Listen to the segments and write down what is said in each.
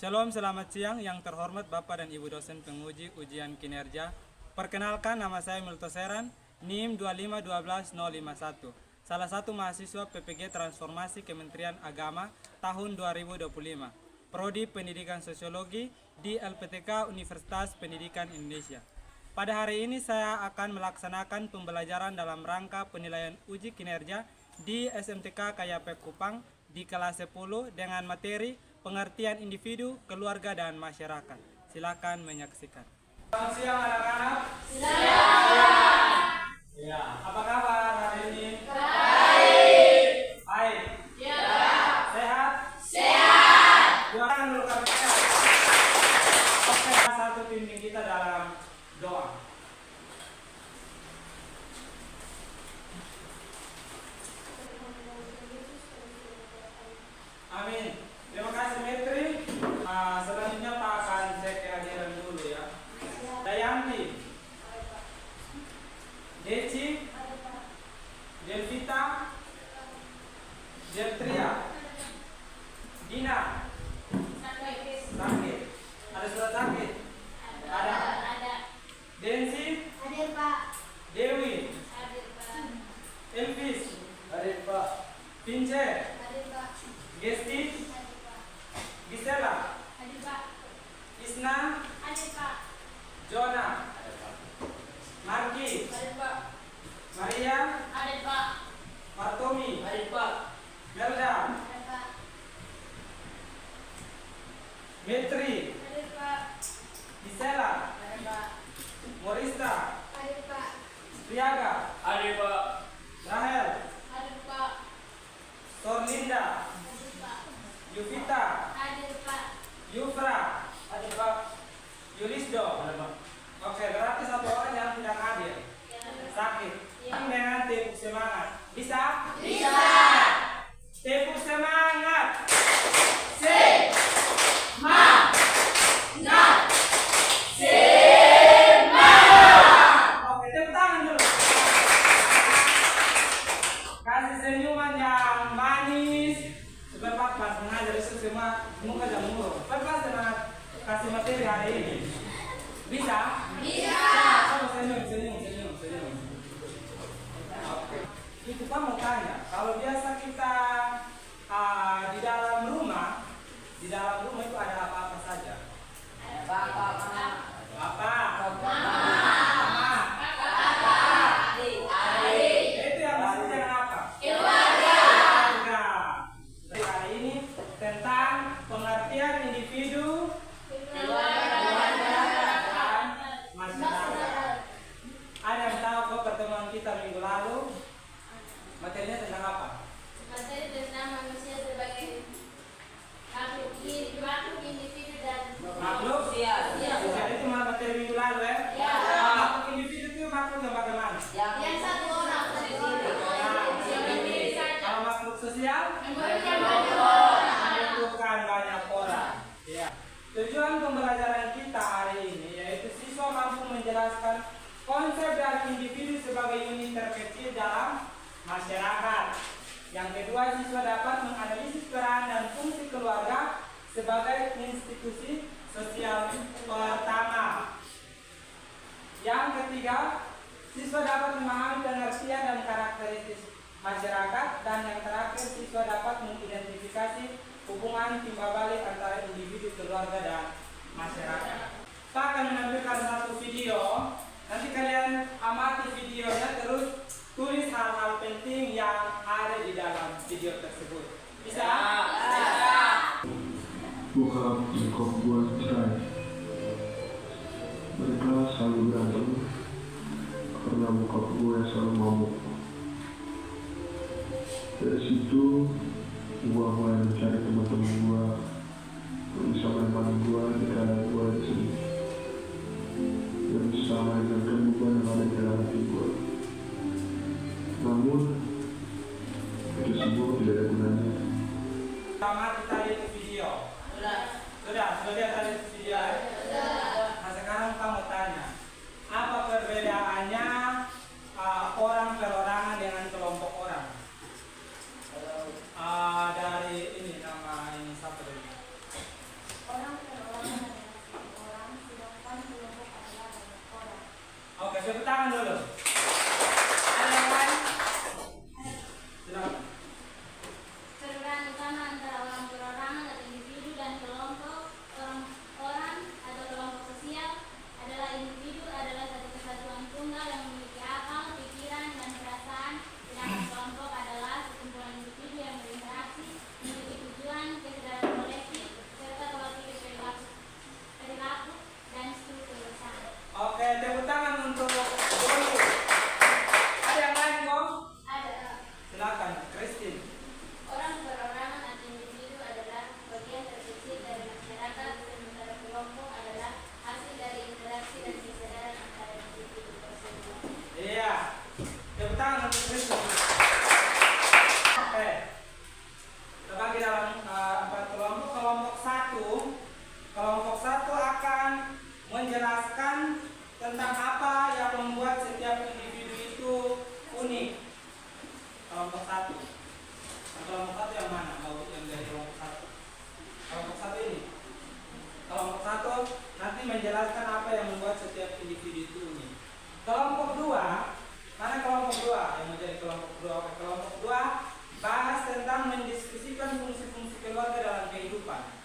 Shalom, selamat siang yang terhormat Bapak dan Ibu dosen penguji ujian kinerja. Perkenalkan, nama saya Milto Seran, NIM 2512051. Salah satu mahasiswa PPG Transformasi Kementerian Agama tahun 2025. Prodi Pendidikan Sosiologi di LPTK Universitas Pendidikan Indonesia. Pada hari ini saya akan melaksanakan pembelajaran dalam rangka penilaian uji kinerja di SMTK KYP Kupang di kelas 10 dengan materi pengertian individu, keluarga, dan masyarakat. Silakan menyaksikan. Selamat siang anak-anak. Siang. Ya, apa kabar hari ini? Baik. Baik. Ya. Sehat? Sehat. Doakan dulu kami. Oke, satu pimpin kita dalam doa. Amin. Terima kasih Metri. Selanjutnya Pak akan cek kehadiran dulu ya. Dayanti, Deci, Delvita, Deltria, Dina. Sakit. Ada surat sakit? Ada. Densi? Hadir Pak. Dewi? Hadir Pak. Elvis? Hadir Pak. Pince? Hadir Pak. Gesti? Hadir Pak. Gisela? Hadir Pak. Isna? Hadir Pak. Jona? Marki? Hadir Pak. Maria? Hadir Pak. Martomi? Hadir Pak. Melda? Hadir Pak. Metri? Hadir Pak. Gisela? Hadir Pak. Morista? Hadir Pak. Priaga? Hadir Pak. Rahel? Hadir Pak. Sorlinda? Hadir Pak. Yuvita? Hadir Pak. Yufra? Hadir Pak. Yulisdo? Hadir Pak. Oke, berarti satu orang yang tidak hadir. Sakit. Ya. Dengan tepuk semangat. Bisa? Bisa. Tepuk semangat. Oke, tepuk tangan dulu. Kasih senyuman yang manis. Supaya Pak pas mengajar itu semua muka dan murung. Pak semangat kasih materi hari ini. Bisa? Bisa. Kamu senyum. Oke. Itu Pak mau tanya, kalau biasa kita di dalam rumah itu ada apa-apa saja? Bapak, Bapak, Mama, Mama, adik, itu yang disebut dengan apa? Keluarga. Keluarga. Jadi hari ini tentang pengertian individu, keluarga, dan masyarakat. Ada yang tahu kok pertemuan kita minggu lalu materinya tentang apa? Materi tentang manusia sebagai makhluk individu dan Makhluk? Iya. Jadi itu materi minggu lalu ya? Ya. Makhluk individu itu makhluk yang bagaimana? yang satu orang. Kalau makhluk sosial? Membutuhkan banyak orang. Membutuhkan banyak orang. Ya. Tujuan pembelajaran kita hari ini yaitu siswa mampu menjelaskan konsep dari individu sebagai unit terkecil dalam masyarakat. Yang kedua, siswa dapat menganalisis peran dan fungsi keluarga sebagai institusi sosial pertama. Yang ketiga, siswa dapat memahami pengertian dan karakteristik masyarakat. Dan yang terakhir, siswa dapat mengidentifikasi hubungan timbal balik antara individu, keluarga, dan masyarakat. Pak akan menampilkan satu video. Nanti kalian amati videonya, terus tulis hal-hal penting yang ada di dalam video tersebut. Bisa? Bokap nyokap gue cerai. Mereka selalu berantem karena bokap gue selalu mabuk. Dari situ gue mulai mencari teman-teman gue yang bisa menemani gue jika gue sedih dan bisa menenangkan beban yang ada di dalam hati gue. Namun itu semua tidak ada gunanya. Pertama kita lihat video. Sudah lihat tadi video. Nah sekarang kamu tanya, apa perbedaannya orang perorangan dengan kelompok orang? Dari ini nama ini siapa tadi? Orang Kelompok 1 akan menjelaskan tentang apa yang membuat setiap individu itu unik. Kelompok 1. Kelompok 1 yang mana? Mau yang dari kelompok 1? Kelompok 1 ini. Kelompok 1 nanti menjelaskan apa yang membuat setiap individu itu unik. Kelompok 2, mana kelompok 2 yang menjadi kelompok 2? Oke, kelompok 2 bahas tentang mendiskusikan fungsi-fungsi keluarga dalam kehidupan.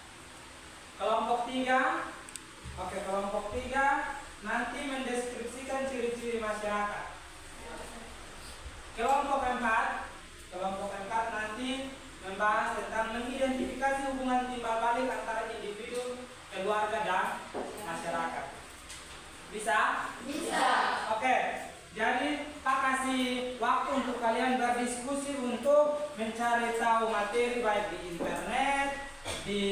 Kelompok 3, oke, kelompok 3 nanti mendeskripsikan ciri-ciri masyarakat. Kelompok 4 nanti membahas tentang mengidentifikasi hubungan timbal balik antara individu, keluarga, dan masyarakat. Bisa? Bisa. Oke, jadi Pak kasih waktu untuk kalian berdiskusi untuk mencari tahu materi baik di internet, di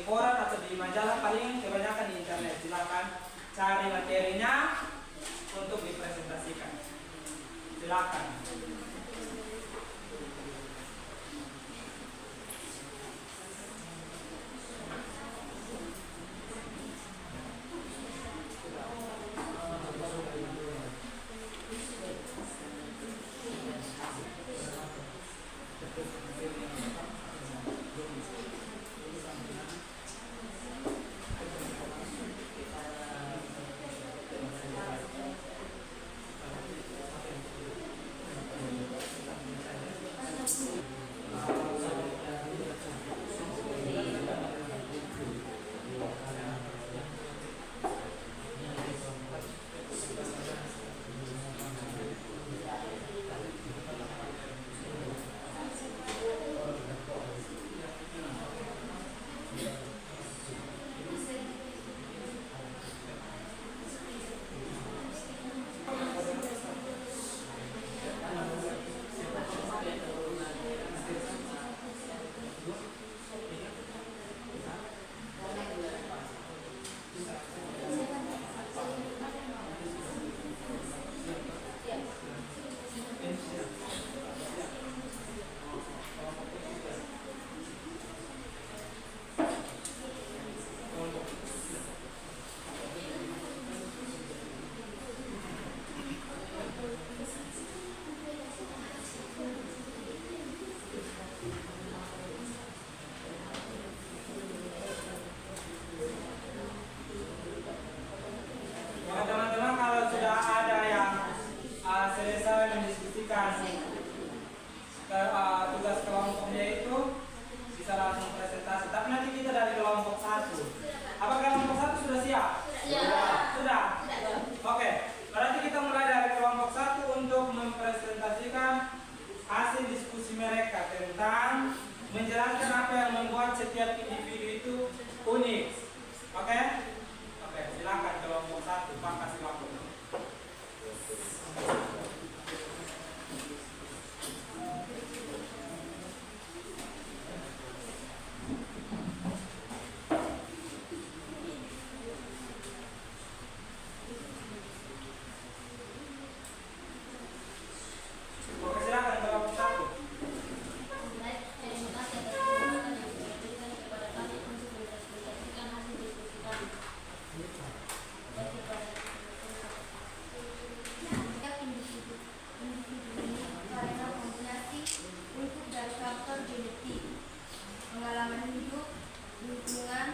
koran atau di majalah, paling kebanyakan di internet. Silakan cari materinya untuk dipresentasikan. Silakan. Teman-teman, kalau sudah ada yang selesai mendiskusikan tugas kelompoknya itu, bisa langsung presentasi. Tapi nanti kita dari kelompok 1. Apakah kelompok 1 sudah siap? Sudah? Oke, berarti kita mulai dari kelompok 1 untuk mempresentasikan hasil diskusi mereka tentang menjelaskan apa yang membuat setiap individu itu unik. Oke? Oke, silakan kelompok 1, Pak kasih waktu. Oke, silakan kelompok 1. Baik, terima kasih atas kesempatan yang diberikan kepada kami untuk mempresentasikan hasil diskusi kami. Baik, kepada setiap individu ini karena kombinasi untuk dari faktor genetik, pengalaman hidup, lingkungan,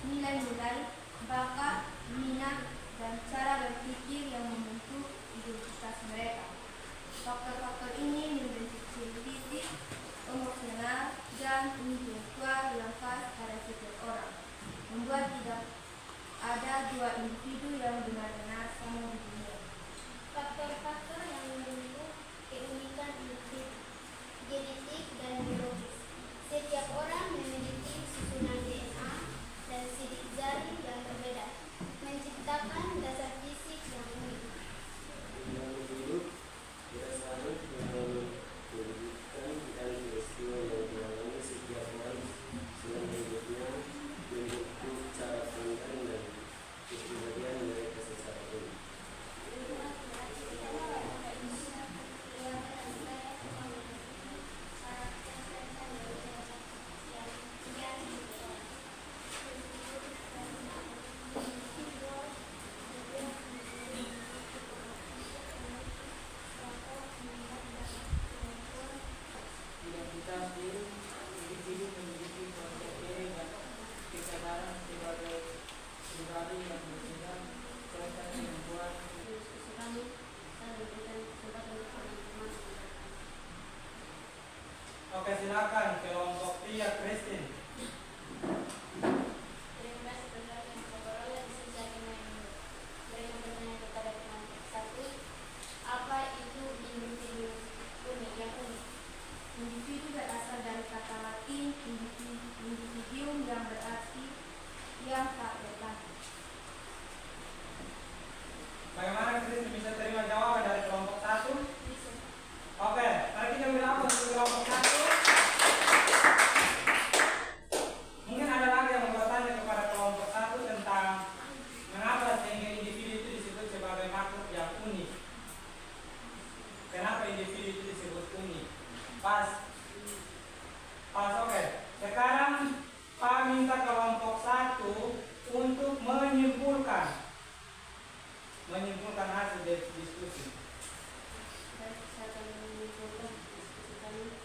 nilai-nilai, bakat, minat, dan cara berpikir yang membentuk identitas mereka. Faktor-faktor ini membentuk ciri fisik, emosional, dan intelektual yang khas pada setiap orang, membuat tidak ada dua individu yang benar-benar sama di dunia. Faktor-faktor yang membentuk keunikan individu, genetik dan biologis. Setiap orang memiliki susunan DNA dan sidik jari yang berbeda, menciptakan dasar fisik yang unik. Yang hidup berdasarkan pendidikan dan peristiwa yang dialami setiap orang selama hidupnya membentuk cara pandang dan kepribadian mereka sendiri. sekarang sebagai pribadi yang berbeda serta kemampuan Diskusi kami, saya memberikan kesempatan untuk teman-teman. Oke, silakan kelompok Tia Christine. Terima kasih penjelasan Kepala. Di sini saya ingin memberikan pertanyaan kepada kelompok 1. Apa itu individu unik yang unik? Individu berasal dari kata Latin individuum yang berarti yang tak bertanggung. Bagaimana Christine bisa terima jawaban dari kelompok 1? Bisa. Oke, mari kita beri aplaus untuk kelompok 1. Mungkin ada lagi yang mau bertanya kepada kelompok 1 tentang mengapa sehingga individu itu disebut sebagai makhluk yang unik. Kenapa individu itu disebut unik? Pas, oke. Sekarang Pak minta kelompok 1 untuk menyimpulkan hasil diskusi. Baik, saya akan menyimpulkan diskusi kami.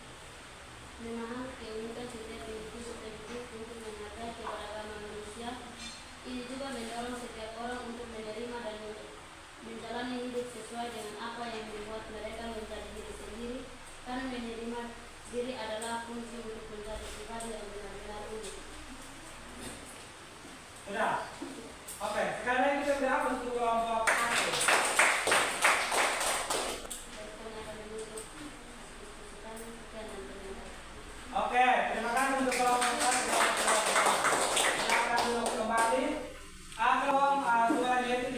Memahami keunikan setiap individu tersebut untuk menghargai keberagaman manusia. Ini juga mendorong setiap orang untuk menerima dan menjalani hidup sesuai dengan apa yang membuat mereka menjadi diri sendiri. Karena menerima diri adalah kunci untuk menjadi pribadi yang benar-benar unik. Sudah? Oke, sekarang kita beri aplaus untuk kelompok 1. Oke, terima kasih untuk kelompok 1. Silakan duduk kembali. Tolong suaranya itu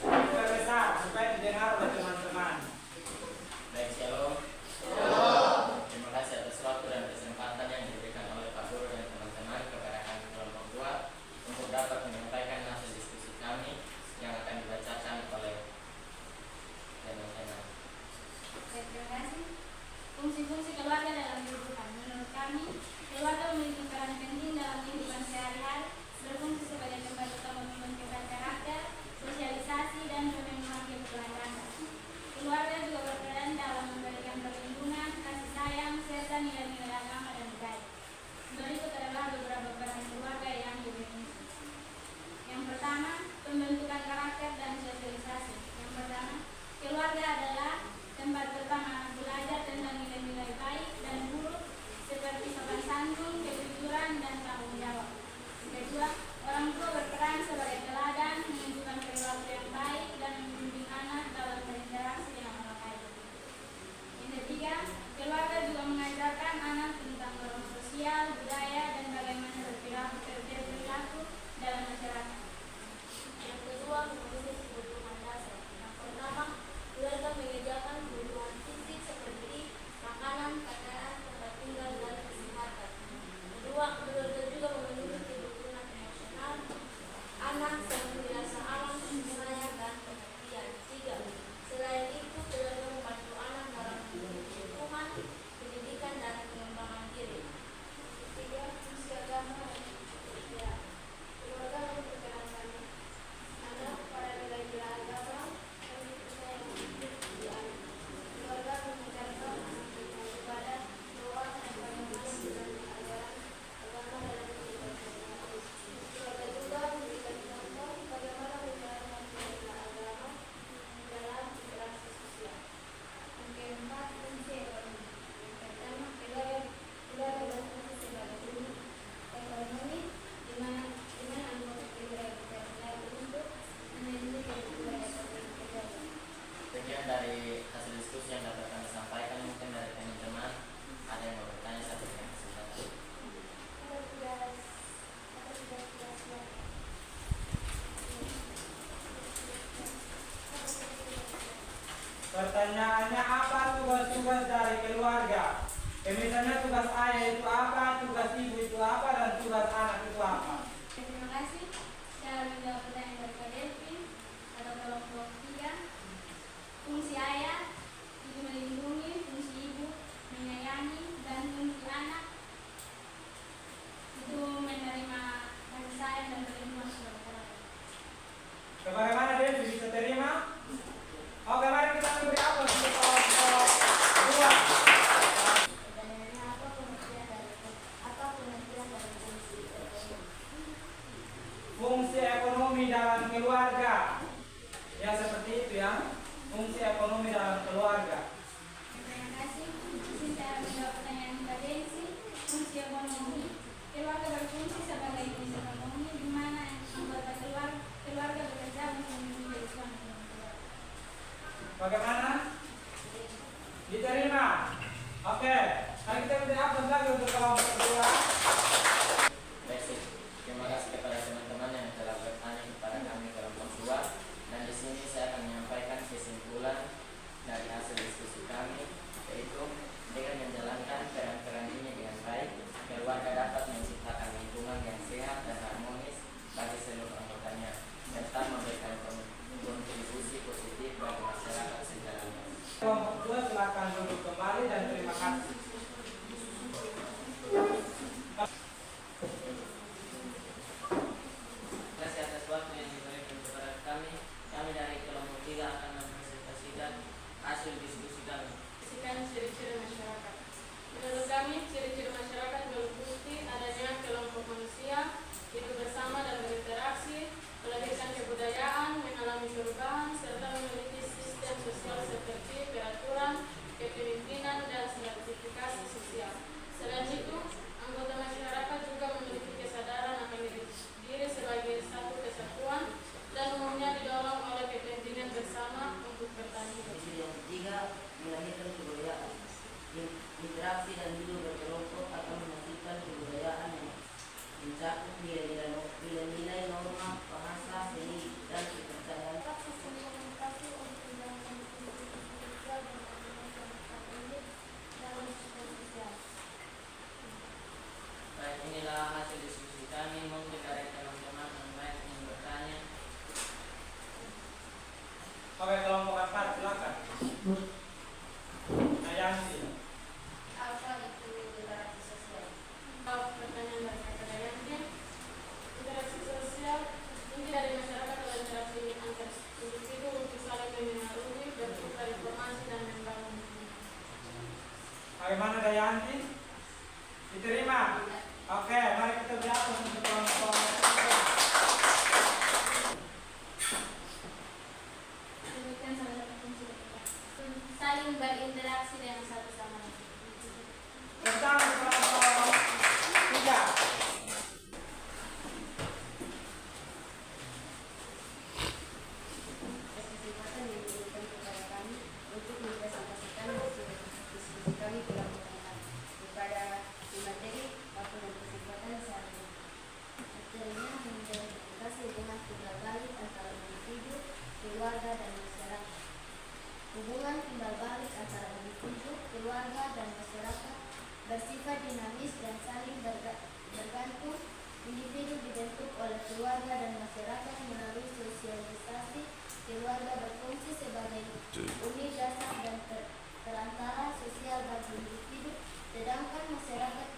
diperbesar supaya didengar oleh teman-teman. Baik, shalom. Terima kasih atas waktu dan kesempatan yang diberikan oleh Pak Guru dan teman-teman kepada kami kelompok 2 untuk dapat menyampaikan hasil diskusi kami yang akan dibacakan oleh teman-teman. Oke, terima kasih. Fungsi-fungsi keluarga dalam kehidupan. Menurut kami, keluarga memiliki peran penting dalam kehidupan sehari-hari, berfungsi sebagai tempat utama pembentukan karakter, sosialisasi, dan pemenuhan kebutuhan dasar. Keluarga juga berperan dalam memberikan perlindungan, kasih sayang, serta nilai-nilai agama dan budaya. Berikut adalah beberapa peran keluarga yang berfungsi. Yang pertama, pembentukan karakter dan sosialisasi. Yang pertama, keluarga adalah tempat pertama anak belajar tentang nilai-nilai baik dan buruk seperti sopan santun, kejujuran, dan tanggung jawab. Yang kedua, orang tua berperan sebagai teladan, menunjukkan perilaku yang baik dan membimbing anak dalam berinteraksi dengan orang lain. Yang ketiga, keluarga juga mengajarkan anak tentang norma sosial, budaya, dan bagaimana berperilaku dalam masyarakat. Yang kedua, memenuhi kebutuhan dasar. Yang pertama, keluarga menyediakan kebutuhan fisik seperti makanan, pakaian, tempat tinggal, dan kesehatan. Kedua, keluarga juga memenuhi kebutuhan emosional. Anak selalu dirasa alam, sayang, dan perhatian. Tiga, selain itu, keluarga membantu anak dalam kebutuhan, pendidikan, dan pengembangan diri. Ketiga, fungsi agama dan sosial. Keluarga memperkenalkan anak pada nilai-nilai agama dan dipercaya hidup di anak. Keluarga mengajarkan anak kepada doa dan bagaimana menjalani ajaran agama dalam kehidupan sehari-hari. Keluarga juga memberikan contoh bagaimana menjalankan nilai-nilai agama dalam interaksi sosial. Yang keempat, fungsi ekonomi. Yang pertama, keluarga berfungsi sebagai unit ekonomi di mana anggota keluarga berperan untuk memenuhi kebutuhan ekonomi keluarga. Sekian dari hasil diskusi yang dapat kami sampaikan. Mungkin dari teman-teman ada yang mau bertanya satu dengan kesempatan. Pertanyaannya, apa tugas-tugas dari keluarga? Misalnya tugas ayah itu apa, tugas ibu itu apa, dan tugas anak itu apa? Terima kasih. Saya menjawab pertanyaan dari Kak Delvin atau kelompok 3. Fungsi ayah itu melindungi, fungsi ibu menyayangi, dan fungsi anak itu menerima kasih sayang dan perlindungan sebagai keluarga. Bagaimana dia bisa terima? Oke, mari kita beri aplaus untuk kelompok 2. Pertanyaannya, apa pengertian dari fungsi ekonomi? fungsi ekonomi dalam keluarga. Ya seperti itu ya, fungsi ekonomi dalam keluarga. Terima kasih. Izin saya menjawab pertanyaan Mbak Desi. Fungsi ekonomi. Keluarga berfungsi sebagai fungsi ekonomi di mana anggota keluarga bekerja untuk menjadi suami dan keluarga. Bagaimana? Diterima? Oke, mari kita beri aplaus lagi untuk kelompok kedua. Baik, terima kasih kepada teman-teman yang telah bertanya kepada kami kelompok 2. Dan di sini saya akan menyampaikan kesimpulan dari hasil diskusi kami, yaitu dengan menjalankan peran-peran ini dengan baik, keluarga dapat menciptakan lingkungan yang sehat dan harmonis bagi seluruh anggotanya, serta memberikan kontribusi positif bagi masyarakat secara luas. Kelompok kedua silakan duduk kembali dan terima kasih. Terima kasih atas waktu yang diberikan kepada kami. Kami dari kelompok 3 akan mempresentasikan hasil diskusi kami. Ciri-ciri masyarakat. Menurut kami, ciri-ciri masyarakat meliputi adanya kelompok manusia, hidup bersama dan berinteraksi, melahirkan kebudayaan, mengalami perubahan, serta memiliki sistem sosial seperti peraturan, kepemimpinan, dan stratifikasi sosial. Selain itu, anggota masyarakat juga memiliki kesadaran akan diri sebagai satu kesatuan dan umumnya didorong oleh kepentingan bersama untuk bertahan hidup. Ciri yang ketiga, melahirkan kebudayaan. Interaksi dan hidup berkelompok akan menghasilkan kebudayaan yang mencakup nilai-nilai norma, bahasa, seni, dan kepercayaan. Sistem komunikasi untuk menjalankan fungsi sosial dan masyarakat ini dalam sistem sosial. Baik, inilah hasil diskusi kami. Mungkin dari teman-teman yang lain ingin bertanya. Oke, kelompok 4 silakan. Nayanti. Apa itu interaksi sosial? Pertanyaan dari Kak Dayanti. Interaksi sosial inti dari masyarakat adalah interaksi antar individu untuk saling mengenali, bertukar informasi dan membangun hubungan. Bagaimana Dayanti? Diterima? Oke, mari kita beri aplaus untuk kelompok kedua. Demikian salah satu fungsi saling berinteraksi dengan satu sama lain. Tentang kelompok 3. Kesempatan yang diberikan kepada kami untuk mempresentasikan hasil diskusi kami kelompok 4 kepada materi waktu dan kesempatan saat ini. Materinya mengidentifikasi hubungan timbal balik antara individu, keluarga, dan masyarakat. Hubungan timbal balik antara individu, keluarga, dan masyarakat bersifat dinamis dan saling bergantung. Individu dibentuk oleh keluarga dan masyarakat melalui sosialisasi. Keluarga berfungsi sebagai unit dasar dan perantara sosial bagi individu, sedangkan masyarakat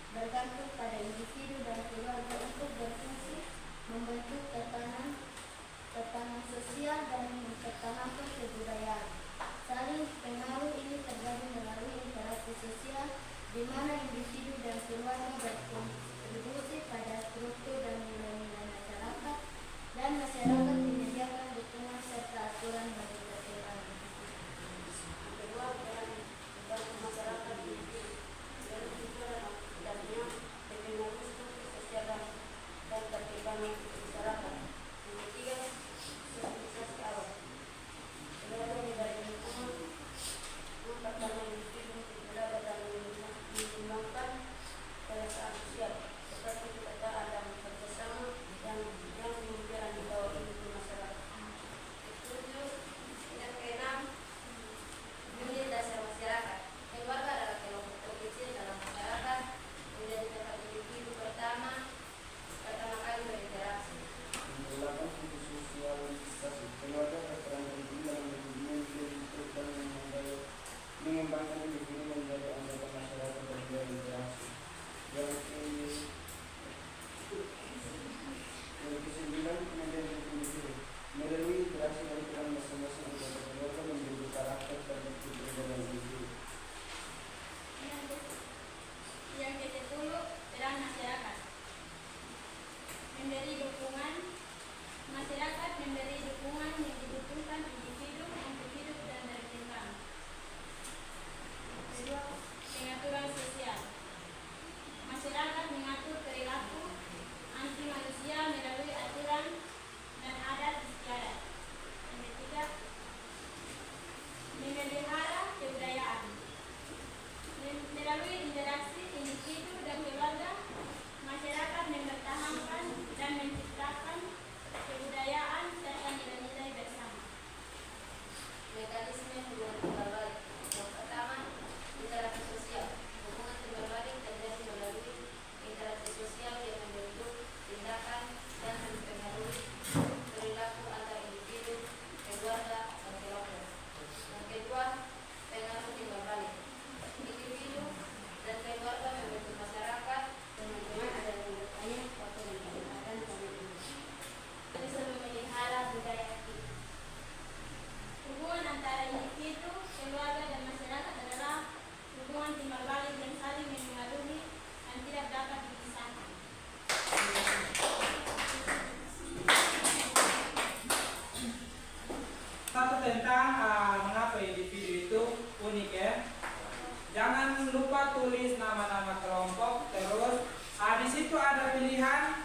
bergantung pada individu dan keluarga untuk berfungsi membentuk tatanan sosial dan mempertahankan kebudayaan. Saling pengaruh ini terjadi melalui interaksi sosial di mana individu dan keluarga berkontribusi pada struktur dan nilai-nilai masyarakat dan masyarakat menyediakan dukungan serta aturan bagi perkembangan individu. Kedua, peran masyarakat individu dan adanya teknologi sosial dan perkembangan masyarakat. Yang ketiga, sosialisasi awal. Keluarga memberi lingkungan pertama individu untuk belajar dan mengembangkan perasaan sosial seperti kepercayaan dan kerjasama yang berjalan di bawah individu masyarakat. Ketujuh, yang keenam, unit dasar masyarakat. Keluarga adalah kelompok terkecil dalam masyarakat menjadi tempat individu pertama kali berinteraksi. Melakukan fungsi sosialisasi. Keluarga berperan penting dalam membentuk dan mengembangkan individu menjadi anggota masyarakat dan berinteraksi. Yang ke-9, membentuk individu. Melalui interaksi dan peran masing-masing anggota keluarga membentuk karakter dan kepribadian individu. Yang ke-10, peran masyarakat. Memberi dukungan Masyarakat memberi dukungan yang dibutuhkan individu untuk hidup dan berkembang. Kedua, pengaturan sosial. Masyarakat mengatur perilaku anti manusia melalui aturan dan adat istiadat. Yang ketiga, memelihara kebudayaan. Melalui interaksi individu dan keluarga, masyarakat mempertahankan dan menciptakan kebudayaan serta nilai-nilai bersama. Mekanisme hubungan timbal balik. Yang pertama, interaksi sosial. Hubungan timbal balik terjadi melalui interaksi sosial yang membentuk tindakan dan mempengaruhi perilaku antar individu, keluarga, dan kelompok. Yang kedua, pengaruh timbal balik. Individu dan keluarga membentuk masyarakat dan lingkungan ada yang bertanya atau menciptakan komitmen. Bisa memelihara budaya kita. Hubungan antara individu, keluarga, dan masyarakat adalah hubungan timbal balik yang saling mempengaruhi dan tidak dapat dipisahkan. Satu tentang mengapa individu itu unik ya. Jangan lupa tulis nama-nama kelompok. Terus di situ ada pilihan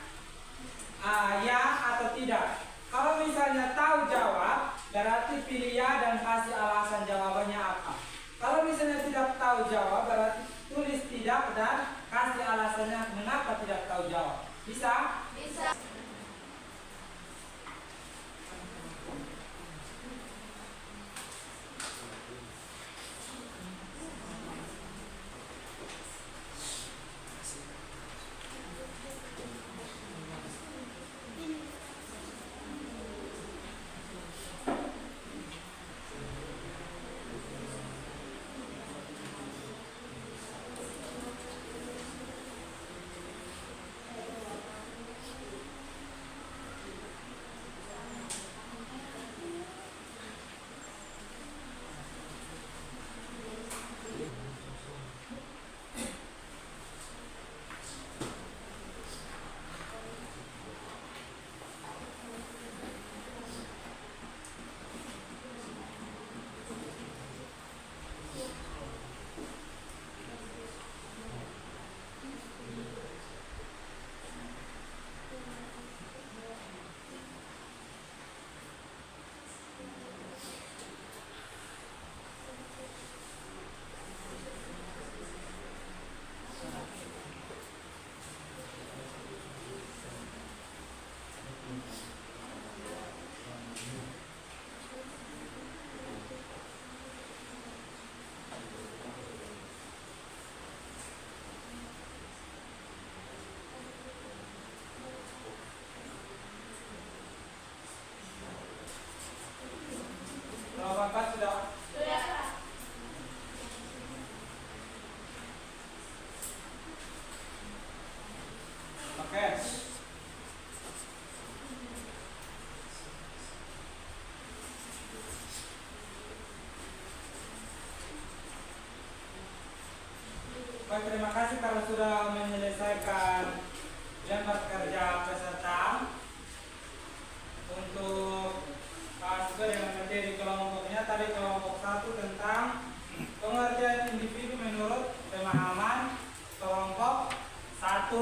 ya atau tidak. Kalau misalnya tahu jawab, berarti pilih ya dan kasih alasan jawabannya apa. Kalau misalnya tidak tahu jawab, berarti tulis tidak dan kasih alasannya mengapa tidak tahu jawab. Bisa? Bisa. Kalau Bapak sudah Sudah. oke. Baik, terima kasih kalau sudah menyelesaikan lembar kerja peserta untuk sesuai dengan materi kelompoknya. Tadi kelompok 1 tentang pengertian individu menurut pemahaman kelompok 1.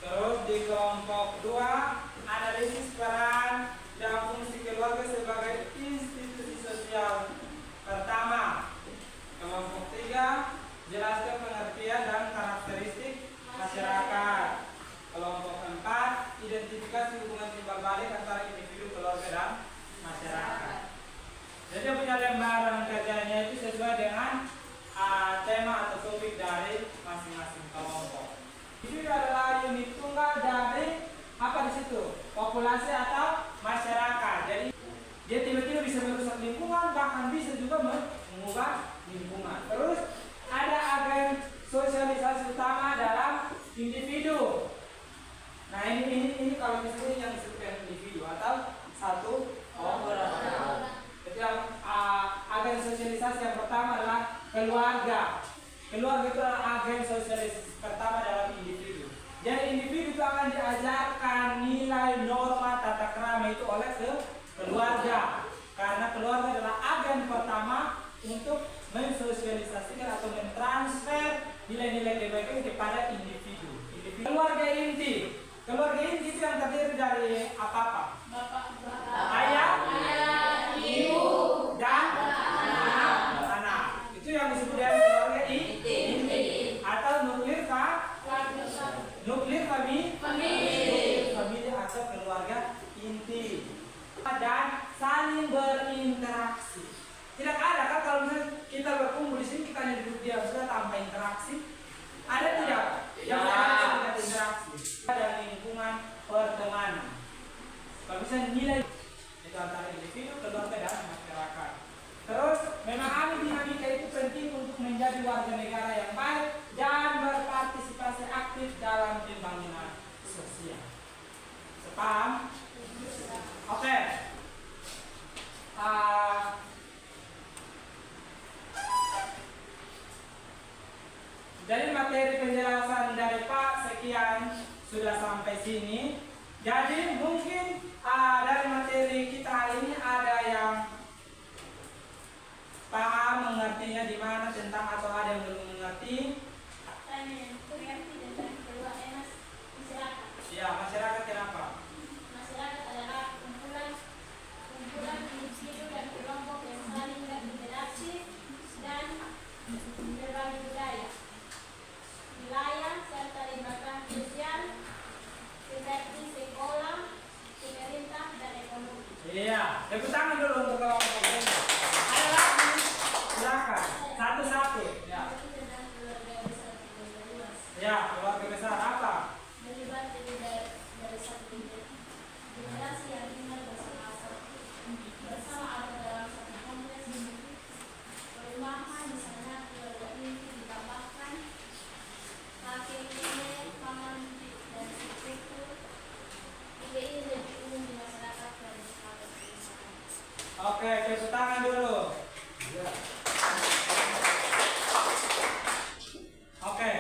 Terus di kelompok 2 analisis peran dan fungsi keluarga sebagai institusi sosial pertama. Kelompok 3 jelaskan pengertian dan karakteristik masyarakat. Kelompok 4 identifikasi hubungan timbal balik antara individu, keluarga, dan masyarakat. Jadi punya lembaran kerjanya itu sesuai dengan tema atau topik dari masing-masing kelompok. Itu adalah unit tunggal dari apa di situ? Populasi atau masyarakat. Jadi dia tiba-tiba bisa merusak lingkungan, bahkan bisa juga mengubah lingkungan. Terus ada agen sosialisasi utama dalam individu. Nah ini kalau misalnya yang disebutkan individu atau satu orang. Jadi agen sosialisasi yang pertama adalah keluarga. Keluarga itu adalah agen sosialisasi pertama dalam individu. Jadi individu itu akan diajarkan nilai, norma, tata pertama itu oleh keluarga, karena keluarga adalah agen pertama untuk mensosialisasikan atau mentransfer nilai-nilai kebaikan kepada individu. Keluarga inti itu yang terdiri dari apa? Ayah, ibu, dan anak. Itu yang disebut dengan keluarga inti atau nuklir famili atau keluarga inti. Dan saling berinteraksi. Tidak ada kan kalau misalnya kita berkumpul di sini kita hanya duduk diam sudah tanpa interaksi? Ada tidak? Yang ada tidak interaksi. Ada lingkungan pertemanan. Kalau misalnya nilai itu antara individu, keluarga dan masyarakat. Terus memahami dinamika itu penting untuk menjadi warga negara yang baik dan berpartisipasi aktif dalam pembangunan sosial. Sepaham? Oke. Jadi materi penjelasan dari Pak sekian sudah sampai sini. Jadi mungkin dari materi kita hari ini ada yang paham mengertinya di mana tentang atau ada yang belum mengerti. Ya, masyarakat kenapa? Masyarakat adalah kumpulan individu dan kelompok yang saling berinteraksi dan berbagi budaya, wilayah serta lembaga sosial seperti sekolah, pemerintah dan ekonomi. Iya, tepuk tangan dulu untuk kelompok ini. Ada lagi? Silakan. Satu-satu. Ya. Ya, keluarga besar apa? Melibat lebih dari satu generasi yang tinggal bersama atau dalam satu kompleks perumahan, misalnya keluarga inti ditambahkan kakek nenek, paman dan sepupu. Ini lebih umum di masyarakat dan pada perusahaan. Oke, tepuk tangan dulu. Oke.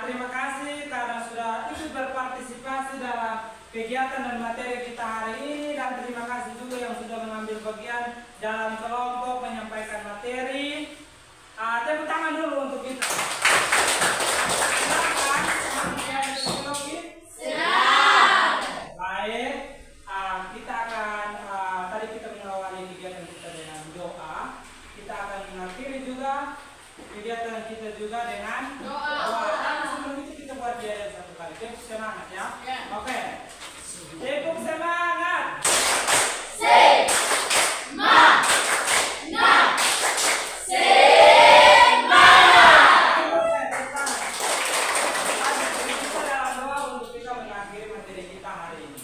Terima kasih karena sudah ikut berpartisipasi dalam kegiatan dan materi kita hari ini, dan terima kasih juga yang sudah mengambil bagian dalam kelompok menyampaikan materi. Tepuk tangan dulu untuk kita. Silakan, manusia teknologi. Siap. Baik, kita akan tadi kita mengawali kegiatan kita dengan doa. Kita akan mengakhiri juga kegiatan kita juga dengan doa. Tapi sebelum itu kita buat dia satu kali. Tepuk semangat ya. Oke. Tepuk semangat. Kita dalam doa untuk kita mengakhiri materi kita hari ini.